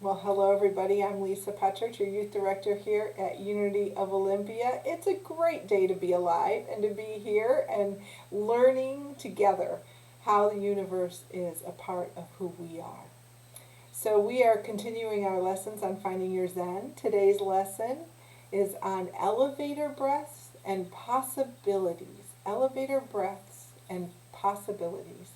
Well, hello everybody. I'm Lisa Petrich, your youth director here at Unity of Olympia. It's a great day to be alive and to be here and learning together how the universe is a part of who we are. So we are continuing our lessons on finding your Zen. Today's lesson is on elevator breaths and possibilities. Elevator breaths and possibilities.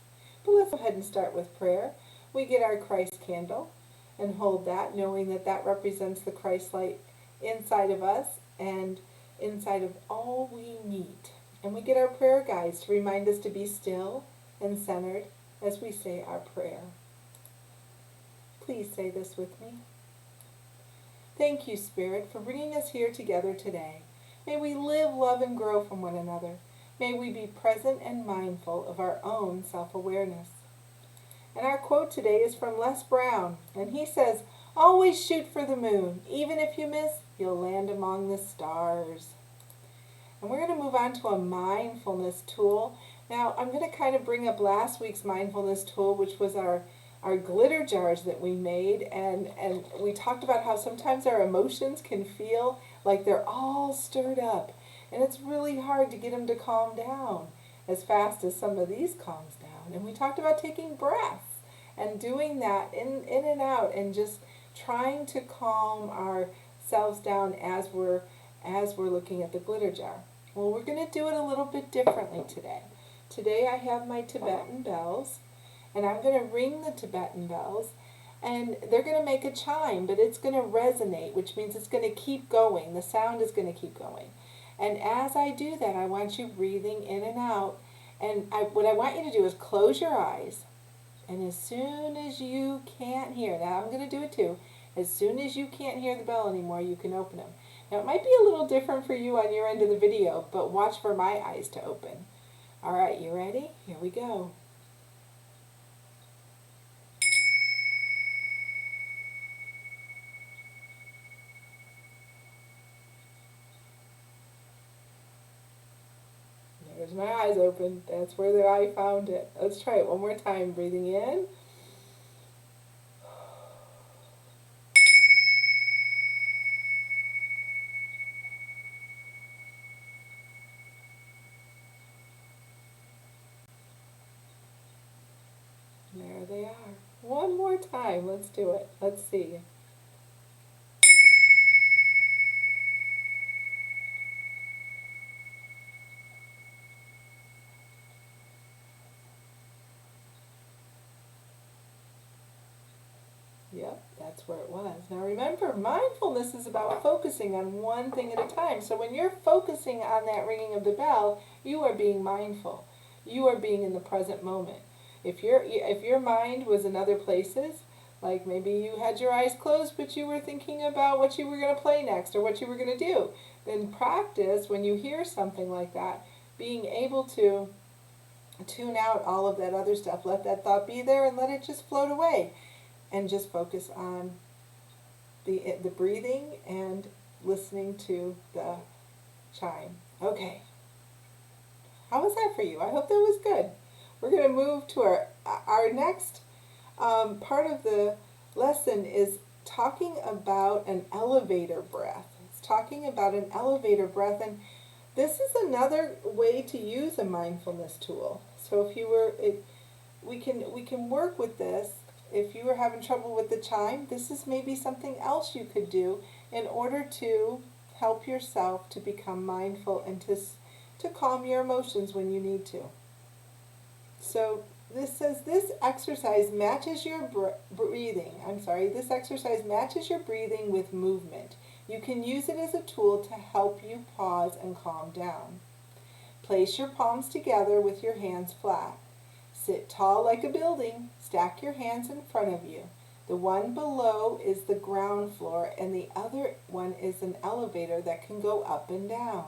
But let's go ahead and start with prayer. We get our Christ candle and hold that, knowing that that represents the Christ light inside of us and inside of all we need. And we get our prayer guides to remind us to be still and centered as we say our prayer. Please say this with me. Thank you, Spirit, for bringing us here together today. May we live, love, and grow from one another. May we be present and mindful of our own self-awareness. And our quote today is from Les Brown, and he says, "Always shoot for the moon. Even if you miss, you'll land among the stars." And we're going to move on to a mindfulness tool. Now, I'm going to kind of bring up last week's mindfulness tool, which was our glitter jars that we made, and we talked about how sometimes our emotions can feel like they're all stirred up, and it's really hard to get them to calm down as fast as some of these calms down. And we talked about taking breaths and doing that in and out and just trying to calm ourselves down as we're looking at the glitter jar. Well, we're going to do it a little bit differently today. Today I have my Tibetan bells, and I'm going to ring the Tibetan bells, and they're going to make a chime, but it's going to resonate, which means it's going to keep going. The sound is going to keep going. And as I do that, I want you breathing in and out. And what I want you to do is close your eyes. And as soon as you can't hear, now I'm going to do it too, as soon as you can't hear the bell anymore, you can open them. Now it might be a little different for you on your end of the video, but watch for my eyes to open. All right, you ready? Here we go. There's my eyes open. That's where I found it. Let's try it one more time. Breathing in. There they are. One more time. Let's do it. Let's see. Yep, that's where it was. Now remember, mindfulness is about focusing on one thing at a time. So when you're focusing on that ringing of the bell, you are being mindful. You are being in the present moment. If your mind was in other places, like maybe you had your eyes closed but you were thinking about what you were going to play next or what you were going to do, then practice when you hear something like that, being able to tune out all of that other stuff. Let that thought be there and let it just float away. And just focus on the breathing and listening to the chime. Okay. How was that for you? I hope that was good. We're going to move to our next part of the lesson is talking about an elevator breath. It's talking about an elevator breath, and this is another way to use a mindfulness tool. So if you were, we can work with this. If you were having trouble with the chime, this is maybe something else you could do in order to help yourself to become mindful and to calm your emotions when you need to. So this says this exercise matches your breathing. This exercise matches your breathing with movement. You can use it as a tool to help you pause and calm down. Place your palms together with your hands flat. Sit tall like a building. Stack your hands in front of you. The one below is the ground floor and the other one is an elevator that can go up and down.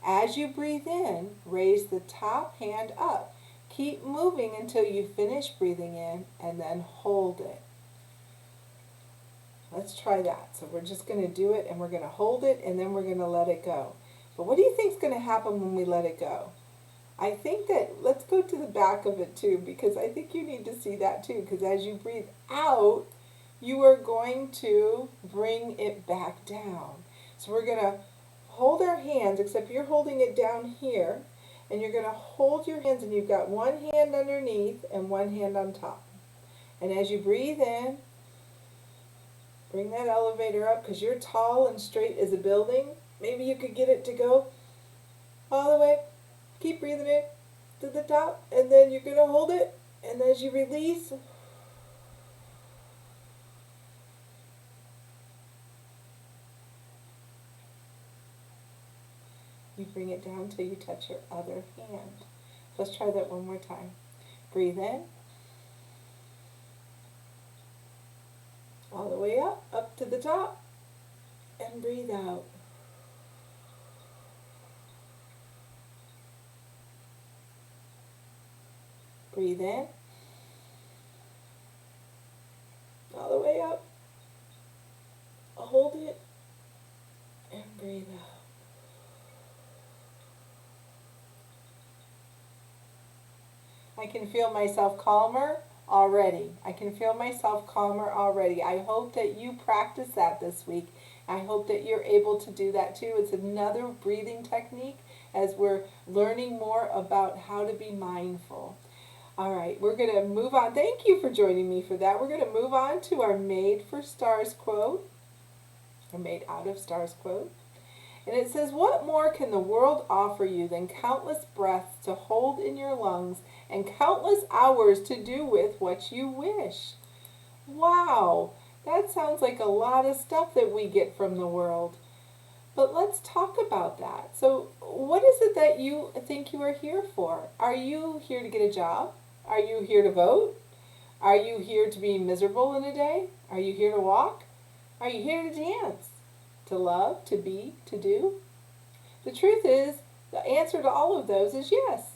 As you breathe in, raise the top hand up. Keep moving until you finish breathing in and then hold it. Let's try that. So we're just going to do it and we're going to hold it and then we're going to let it go. But what do you think is going to happen when we let it go? I think that, let's go to the back of it too, because I think you need to see that too, because as you breathe out, you are going to bring it back down. So we're going to hold our hands, except you're holding it down here, and you're going to hold your hands, and you've got one hand underneath and one hand on top. And as you breathe in, bring that elevator up because you're tall and straight as a building. Maybe you could get it to go all the way. Keep breathing in to the top, and then you're going to hold it, and as you release, you bring it down till you touch your other hand. Let's try that one more time. Breathe in, all the way up to the top, and breathe out. Breathe in, all the way up, hold it, and breathe out. I can feel myself calmer already. I can feel myself calmer already. I hope that you practice that this week. I hope that you're able to do that too. It's another breathing technique as we're learning more about how to be mindful. All right, we're going to move on. Thank you for joining me for that. We're going to move on to our Made for Stars quote, or Made Out of Stars quote. And it says, "What more can the world offer you than countless breaths to hold in your lungs and countless hours to do with what you wish?" Wow, that sounds like a lot of stuff that we get from the world. But let's talk about that. So what is it that you think you are here for? Are you here to get a job? Are you here to vote? Are you here to be miserable in a day? Are you here to walk? Are you here to dance? To love, to be, to do? The truth is, the answer to all of those is yes.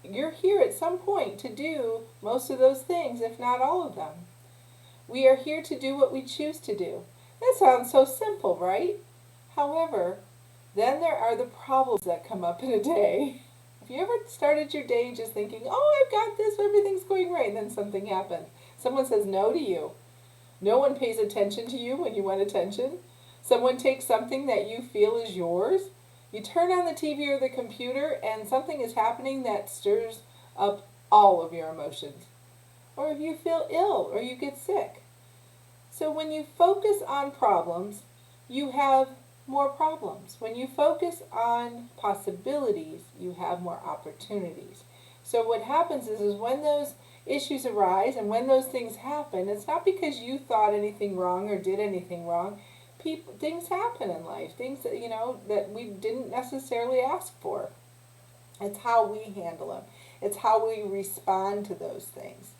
You're here at some point to do most of those things, if not all of them. We are here to do what we choose to do. That sounds so simple, right? However, then there are the problems that come up in a day. Have you ever started your day just thinking, oh, I've got this, everything's going right, and then something happens? Someone says no to you. No one pays attention to you when you want attention. Someone takes something that you feel is yours. You turn on the TV or the computer and something is happening that stirs up all of your emotions. Or if you feel ill or you get sick. So when you focus on problems, you have more problems. When you focus on possibilities, you have more opportunities. So what happens is when those issues arise and when those things happen, it's not because you thought anything wrong or did anything wrong. Things happen in life, things that, that we didn't necessarily ask for. It's how we handle them. It's how we respond to those things.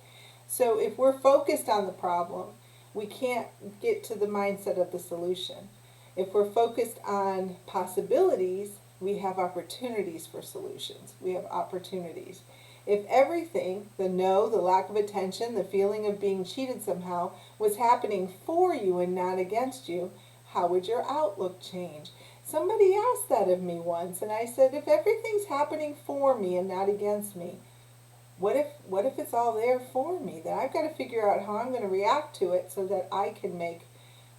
So if we're focused on the problem, we can't get to the mindset of the solution. If we're focused on possibilities, we have opportunities for solutions. We have opportunities. If everything, the no, the lack of attention, the feeling of being cheated somehow, was happening for you and not against you, how would your outlook change? Somebody asked that of me once, and I said, if everything's happening for me and not against me, what if it's all there for me? Then I've got to figure out how I'm going to react to it so that I can make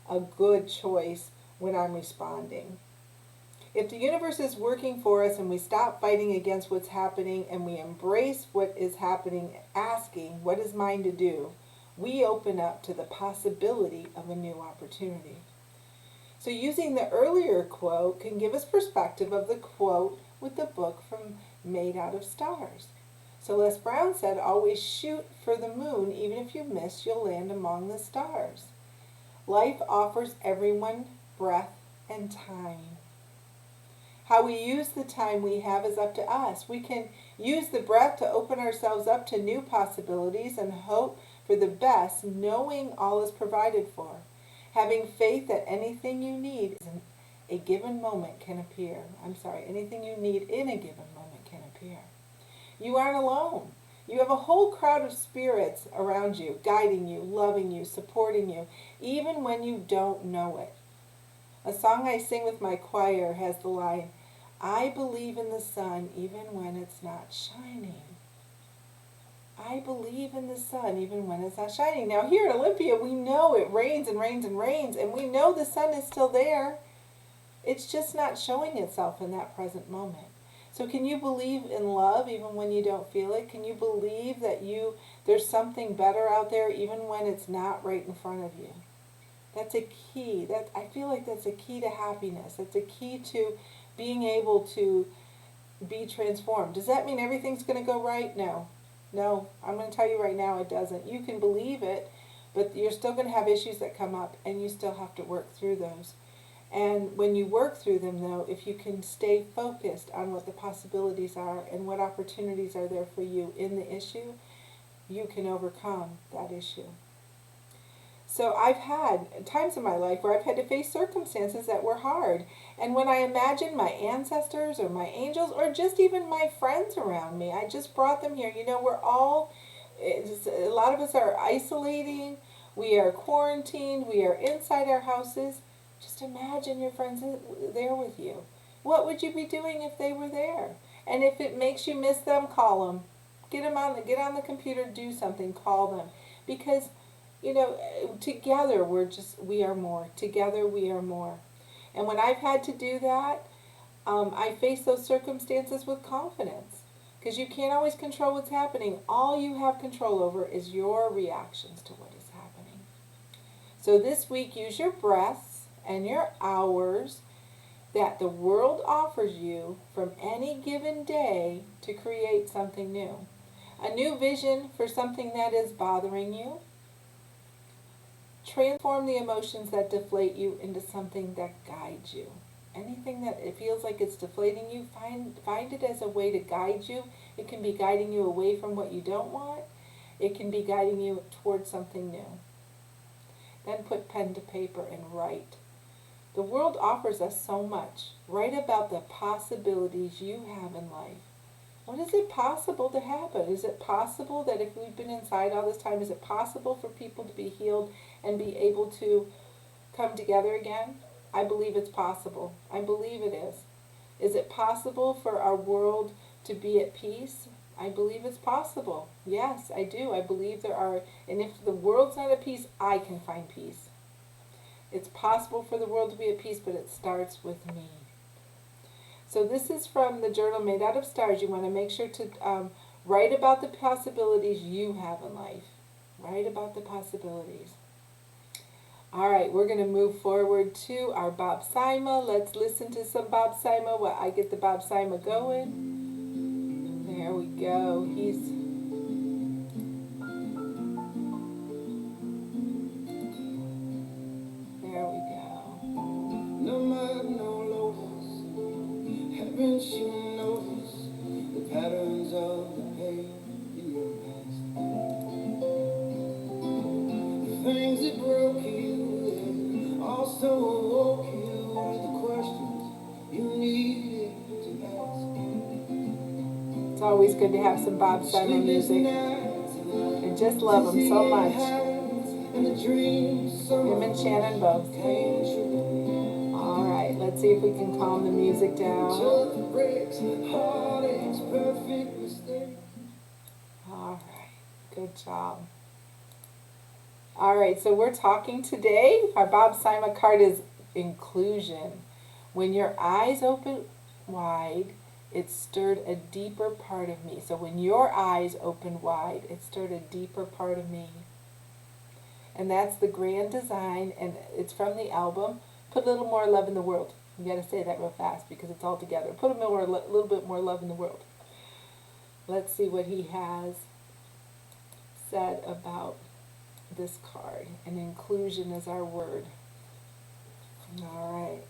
a good choice when I'm responding. If the universe is working for us and we stop fighting against what's happening and we embrace what is happening, asking, what is mine to do, we open up to the possibility of a new opportunity. So using the earlier quote can give us perspective of the quote with the book from Made Out of Stars. So Les Brown said, always shoot for the moon. Even if you miss, you'll land among the stars. Life offers everyone breath and time. How we use the time we have is up to us. We can use the breath to open ourselves up to new possibilities and hope for the best, knowing all is provided for. Having faith that anything you need in a given moment can appear. Anything you need in a given moment can appear. You aren't alone. You have a whole crowd of spirits around you, guiding you, loving you, supporting you, even when you don't know it. A song I sing with my choir has the line, I believe in the sun even when it's not shining. I believe in the sun even when it's not shining. Now here at Olympia, we know it rains and rains and rains, and we know the sun is still there. It's just not showing itself in that present moment. So can you believe in love even when you don't feel it? Can you believe that there's something better out there even when it's not right in front of you? That's a key. I feel like that's a key to happiness. That's a key to being able to be transformed. Does that mean everything's going to go right? No. No, I'm going to tell you right now it doesn't. You can believe it, but you're still going to have issues that come up, and you still have to work through those. And when you work through them, though, if you can stay focused on what the possibilities are and what opportunities are there for you in the issue, you can overcome that issue. So I've had times in my life where I've had to face circumstances that were hard. And when I imagine my ancestors or my angels or just even my friends around me, I just brought them here. A lot of us are isolating, we are quarantined, we are inside our houses. Just imagine your friends there with you. What would you be doing if they were there? And if it makes you miss them, call them. Get on the computer, do something, call them. Because together we are more. Together we are more. And when I've had to do that, I face those circumstances with confidence. Because you can't always control what's happening. All you have control over is your reactions to what is happening. So this week, use your breaths and your hours that the world offers you from any given day to create something new. A new vision for something that is bothering you. Transform the emotions that deflate you into something that guides you. Anything that it feels like it's deflating you, find it as a way to guide you. It can be guiding you away from what you don't want. It can be guiding you towards something new. Then put pen to paper and write. The world offers us so much. Write about the possibilities you have in life. What is it possible to happen? Is it possible that if we've been inside all this time, is it possible for people to be healed and be able to come together again? I believe it's possible. I believe it is. Is it possible for our world to be at peace? I believe it's possible. Yes, I do. I believe there are. And if the world's not at peace, I can find peace. It's possible for the world to be at peace, but it starts with me. So this is from the journal Made Out of Stars. You want to make sure to write about the possibilities you have in life. Write about the possibilities. All right, we're going to move forward to our Bob Sima. Let's listen to some Bob Sima while I get the Bob Sima going. There we go. There we go. No mud, no lotus. Haven't you noticed the patterns of the pain in your past? The things that broke you and also awoke you to the questions you needed to ask. It's always good to have some Bob Sima music. I just love him so much. Him and Shannon both. Alright, let's see if we can calm the music down. Alright, good job. Alright, so we're talking today. Our Bob Sima card is inclusion. When your eyes open wide, it stirred a deeper part of me. So when your eyes opened wide, it stirred a deeper part of me. And that's the grand design, and it's from the album, Put a Little More Love in the World. You got to say that real fast because it's all together. Put a little bit more love in the world. Let's see what he has said about this card. And inclusion is our word. All right.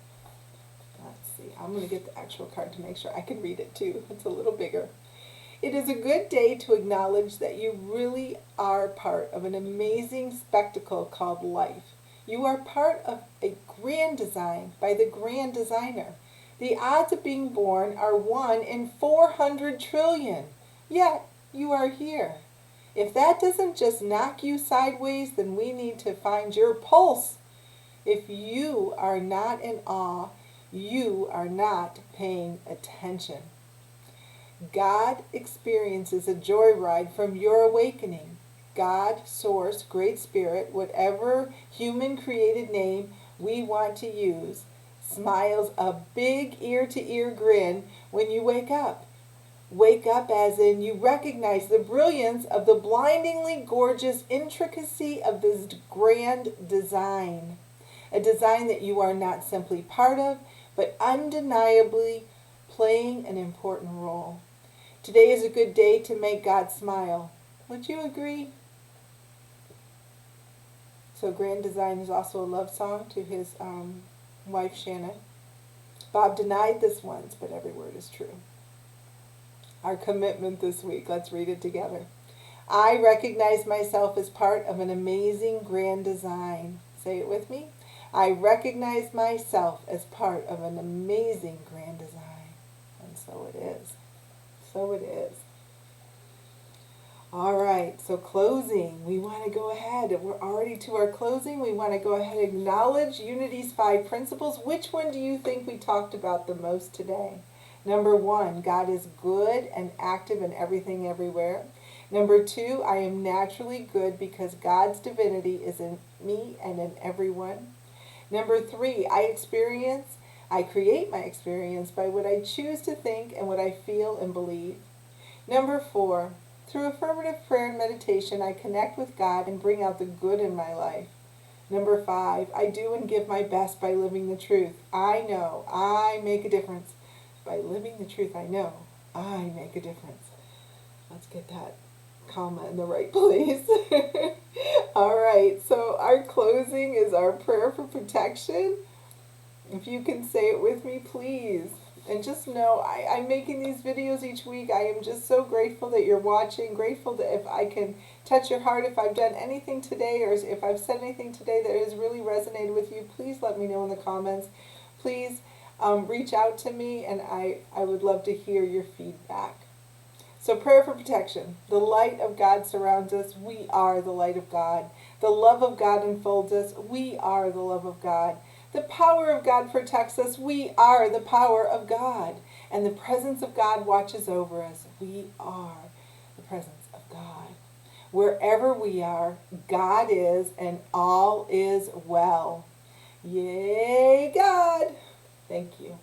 Let's see. I'm going to get the actual card to make sure I can read it too. It's a little bigger. It is a good day to acknowledge that you really are part of an amazing spectacle called life. You are part of a grand design by the grand designer. The odds of being born are 1 in 400 trillion. Yet, you are here. If that doesn't just knock you sideways, then we need to find your pulse. If you are not in awe, you are not paying attention. God experiences a joyride from your awakening. God, Source, Great Spirit, whatever human created name we want to use, smiles a big ear to ear grin when you wake up. Wake up as in you recognize the brilliance of the blindingly gorgeous intricacy of this grand design. A design that you are not simply part of, but undeniably playing an important role. Today is a good day to make God smile. Would you agree? So Grand Design is also a love song to his wife Shannon. Bob denied this once, but every word is true. Our commitment this week, let's read it together. I recognize myself as part of an amazing grand design. Say it with me. I recognize myself as part of an amazing grand design. And so it is. So it is. All right, so closing. We want to go ahead. We're already to our closing. We want to go ahead and acknowledge Unity's 5 principles. Which one do you think we talked about the most today? Number 1, God is good and active in everything everywhere. Number 2, I am naturally good because God's divinity is in me and in everyone. Number 3, I create my experience by what I choose to think and what I feel and believe. Number 4, through affirmative prayer and meditation, I connect with God and bring out the good in my life. Number 5, I do and give my best by living the truth. I know I make a difference. By living the truth, I know I make a difference. Let's get that comma in the right place. All right, so our closing is our prayer for protection. If you can say it with me, please. And just know, I'm making these videos each week. I am just so grateful that you're watching, grateful that if I can touch your heart, if I've done anything today, or if I've said anything today that has really resonated with you, please let me know in the comments. Please reach out to me, and I would love to hear your feedback. So prayer for protection. The light of God surrounds us. We are the light of God. The love of God enfolds us. We are the love of God. The power of God protects us. We are the power of God. And the presence of God watches over us. We are the presence of God. Wherever we are, God is, and all is well. Yay, God! Thank you.